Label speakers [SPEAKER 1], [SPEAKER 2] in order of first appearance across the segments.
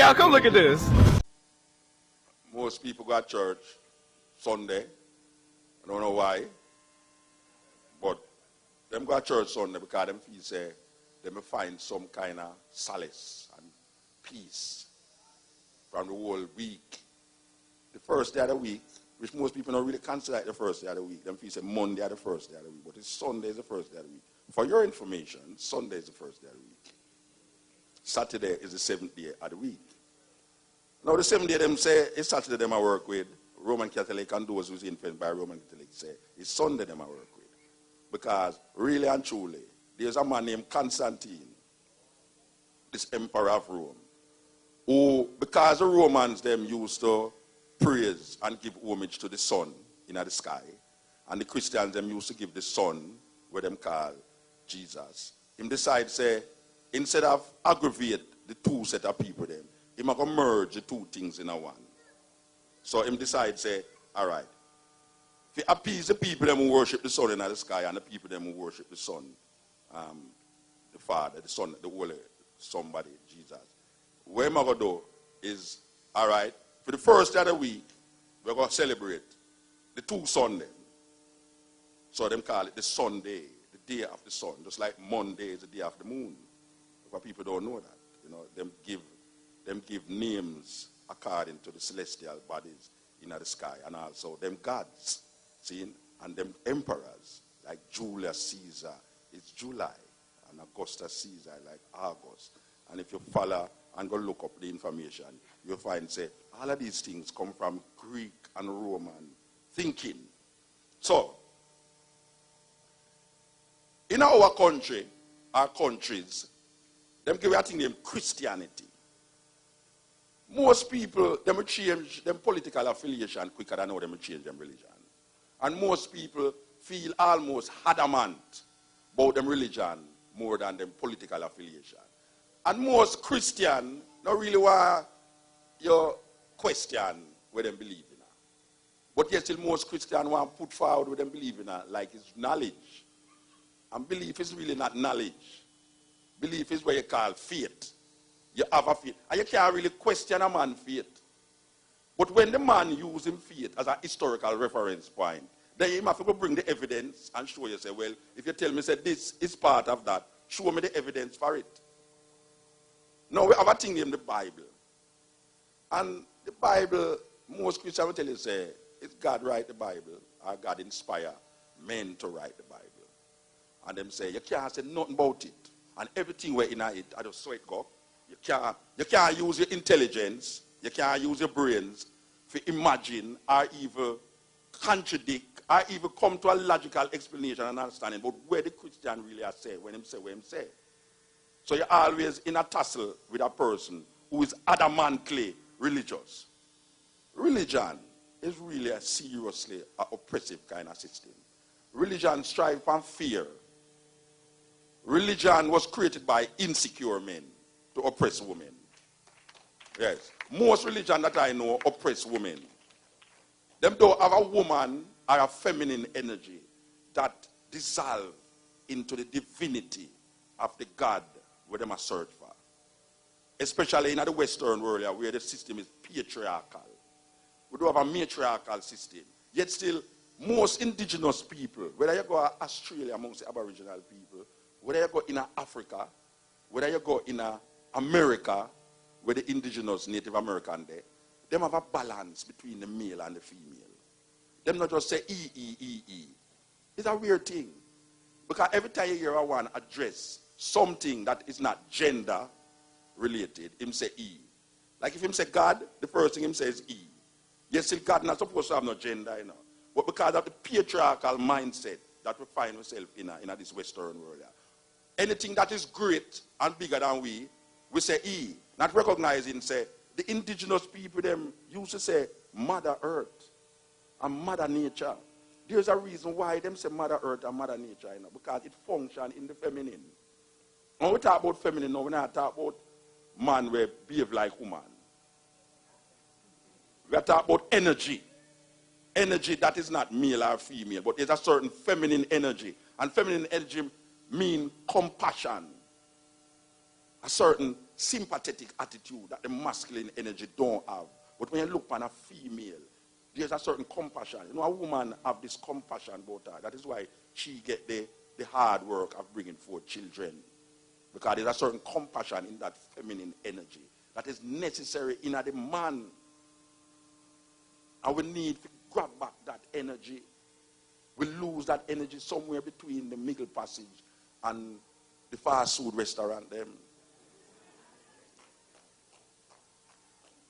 [SPEAKER 1] y'all, come look at this.
[SPEAKER 2] Most people go to church Sunday. I don't know why. But them go to church Sunday because them feel say they may find some kind of solace and peace from the whole week. The first day of the week, which most people don't really consider it the first day of the week. Them feel say Monday is the first day of the week, but it's Sunday is the first day of the week. For your information, Sunday is the first day of the week. Saturday is the seventh day of the week. Now the seventh day them say it's Saturday them I work with. Roman Catholic and those who's influenced by Roman Catholic say it's Sunday them I work with. Because really and truly, there's a man named Constantine, this emperor of Rome, who, because the Romans them used to praise and give homage to the sun in the sky, and the Christians them used to give the sun, what them call Jesus. Him decide say, instead of aggravate the two set of people them, him going to merge the two things in a one. So him decide say, all right, if you appease the people them who worship the sun in the sky and the people them who worship the son, the Father, the Son, the Holy somebody, Jesus, what I'm going to do is, all right, for the first day of the week, we're going to celebrate the two Sundays. So them call it the Sunday, the day of the sun, just like Monday is the day of the moon. But people don't know that. You know, them give names according to the celestial bodies in the sky, and also them gods, see, and them emperors like Julius Caesar is July, and Augustus Caesar like August. And if you follow and go look up the information, you'll find say all of these things come from Greek and Roman thinking. So in our country, our countries, them give a thing named Christianity. Most people, them will change them political affiliation quicker than how them will change them religion. And most people feel almost adamant about them religion more than them political affiliation. And most Christian don't really want your question what them believe in. But yet still most Christian want to put forward what them believe in like it's knowledge. And belief is really not knowledge. Belief is what you call faith. You have a faith. And you can't really question a man's faith. But when the man uses faith as a historical reference point, then you have to bring the evidence and show you, say, well, if you tell me, say, this is part of that, show me the evidence for it. Now, we have a thing named the Bible. And the Bible, most Christians will tell you, say, it's God write the Bible, or God inspire men to write the Bible. And them say, you can't say nothing about it. And everything we're in it, I just saw it go. You can't use your intelligence, you can't use your brains to imagine or even contradict or even come to a logical explanation and understanding about where the Christian really are say when him say what him say. So you're always in a tussle with a person who is adamantly religious. Religion is really a seriously oppressive kind of system. Religion strives from fear. Religion was created by insecure men to oppress women. Yes. Most religion that I know oppress women. Them don't have a woman or a feminine energy that dissolve into the divinity of the God where they must search for. Especially in the Western world where the system is patriarchal. We do have a matriarchal system. Yet still, most indigenous people, whether you go to Australia amongst the Aboriginal people, whether you go in Africa, whether you go in America, where the indigenous Native American there, them have a balance between the male and the female. Them not just say E. It's a weird thing. Because every time you hear one address something that is not gender related, him say E. Like if him say God, the first thing him says E. Yes, still God not supposed to have no gender, you know. But because of the patriarchal mindset that we find ourselves in this Western world. Anything that is great and bigger than we say E. Not recognizing, say, the indigenous people, them used to say Mother Earth and Mother Nature. There's a reason why them say Mother Earth and Mother Nature, you know, because it functions in the feminine. When we talk about feminine now, we not talk about man where behave like woman. We are talking about energy. Energy that is not male or female, but there's a certain feminine energy. And feminine energy means compassion. A certain sympathetic attitude that the masculine energy don't have. But when you look on a female, there's a certain compassion. You know, a woman have this compassion about her. That is why she get the hard work of bringing forth children. Because there's a certain compassion in that feminine energy that is necessary in the man. And we need to grab back that energy. We lose that energy somewhere between the Middle Passage and the fast food restaurant them.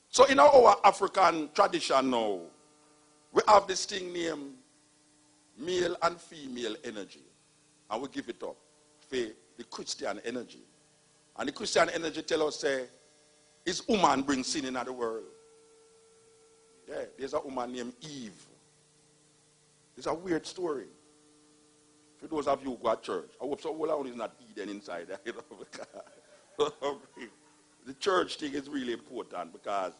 [SPEAKER 2] So in our African tradition now, we have this thing named male and female energy. And we give it up for the Christian energy. And the Christian energy tell us, say, is woman brings sin into the world. Yeah, there's a woman named Eve. It's a weird story. For those of you who go to church, I hope so all is not Eden inside there. You know? The church thing is really important because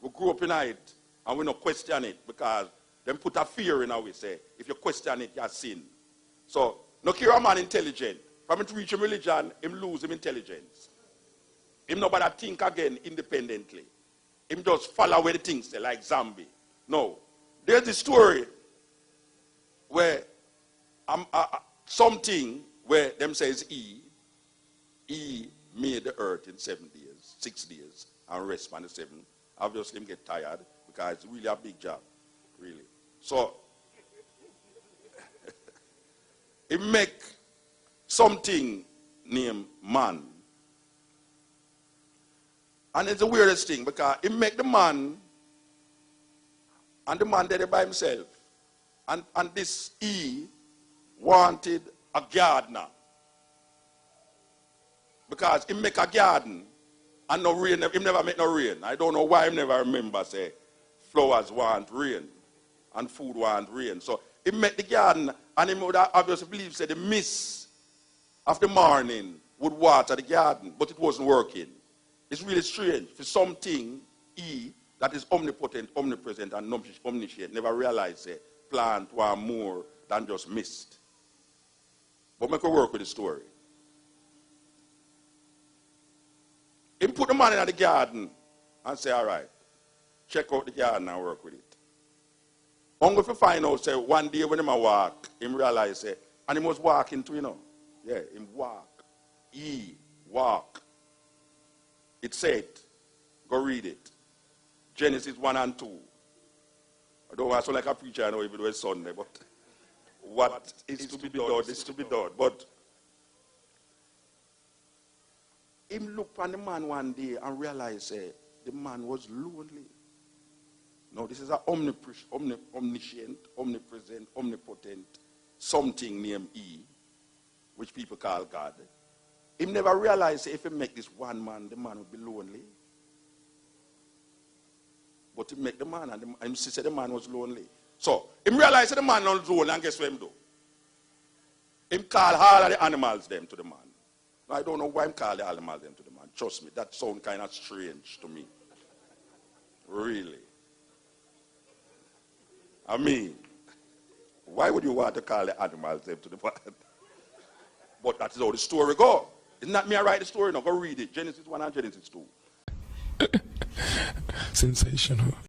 [SPEAKER 2] we grew up in it and we don't question it because them put a fear in our way, say, if you question it, you sin. So, no care a man intelligent. From him to reach him religion, him lose him intelligence. Him nobody think again independently. Him just follow where the things say, like zombie. No. There's a story where something where them says he made the earth in 7 days, 6 days, and rest on the 7th. Obviously him get tired because it's really a big job, really. So he make something named man. And it's the weirdest thing because he make the man, and the man did it by himself. And this he wanted a gardener. Because he make a garden and no rain, he never make no rain. I don't know why he never remember say flowers want rain and food want rain. So he make the garden and he would obviously believe say the mist of the morning would water the garden, but it wasn't working. It's really strange. For something he that is omnipotent, omnipresent, and omniscient never realized say plant want more than just mist. But make a work with the story. He put the man in the garden and say, all right, check out the garden and work with it. Only if you find out, say, one day when he walk, he realize, say, and he must walk into, you know. Yeah, him walk. He walk. It said, go read it. Genesis 1 and 2. I don't want to sound like a preacher, I know if it was Sunday, but what is to be done is to be done. But him look on the man one day and realize the man was lonely. No, this is an omniscient, omnipresent, omnipotent something named E, which people call God. He never realized if he make this one man, the man would be lonely. But he make the man, and he said the man was lonely. So, he realized the man was lonely, and guess what he do? He call all of the animals them to the man. Now, I don't know why he call the animals them to the man. Trust me, that sounds kind of strange to me. Really. I mean, why would you want to call the animals them to the man? But that's how the story goes. It's not me I write the story, no, go read it. Genesis 1 and Genesis 2.
[SPEAKER 1] Sensational.